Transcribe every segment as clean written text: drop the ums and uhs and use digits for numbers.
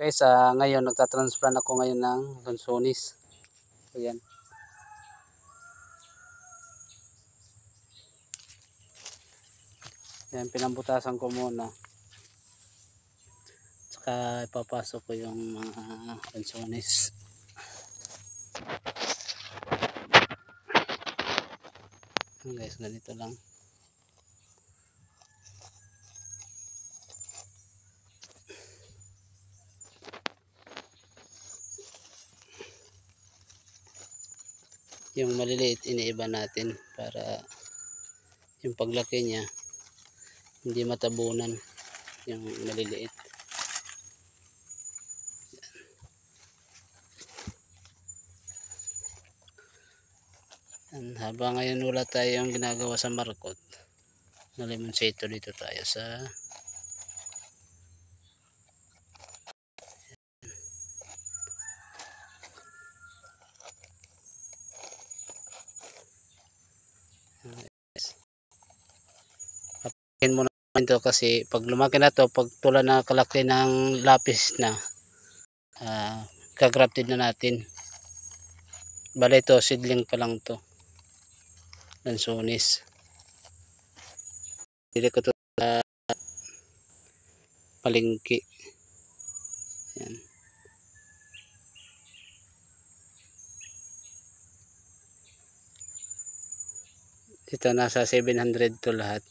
Guys, ngayon nagtatransplant ako ngayon ng Lansones. Ayan. Yan, pinambutasan ko muna. Tsaka ipapasok ko yung mga Lansones. Guys, ganito lang. Yung maliliit iniiba natin para yung paglaki niya hindi matabunan yung maliliit. Habang ngayon wala tayong ginagawa sa markot na limonsito, dito tayo sa papakin muna ito kasi pag lumaki na to, pag tulad na kalaki ng lapis na, kagrafted na natin. Bale ito seedling pa lang to, Lansones. Dili ko to sa palengke. Yan. Ito nasa 700 to lahat.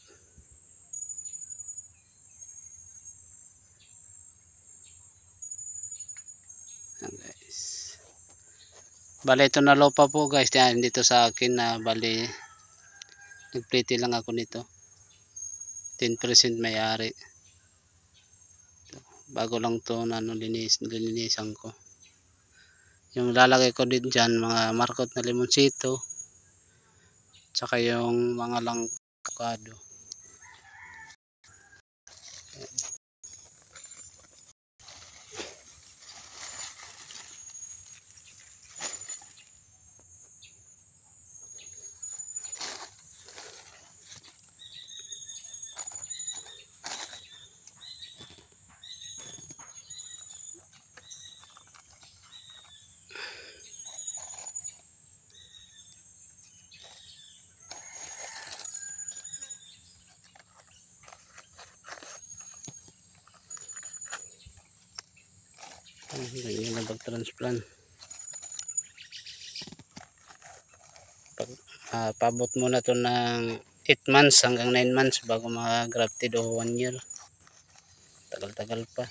Yan guys. Bale ito na lupa po guys. Yan dito sa akin na bale nagpliti lang ako nito. 10% may-ari. Bago lang to na linisan ko. Yung lalagay ko din dyan mga markot na limonsito. Tsaka yung mga lang avocado. Ganyan na pag-transplant. Pabot muna to ng 8 months hanggang 9 months bago mga grafted o 1 year. Tagal-tagal pa.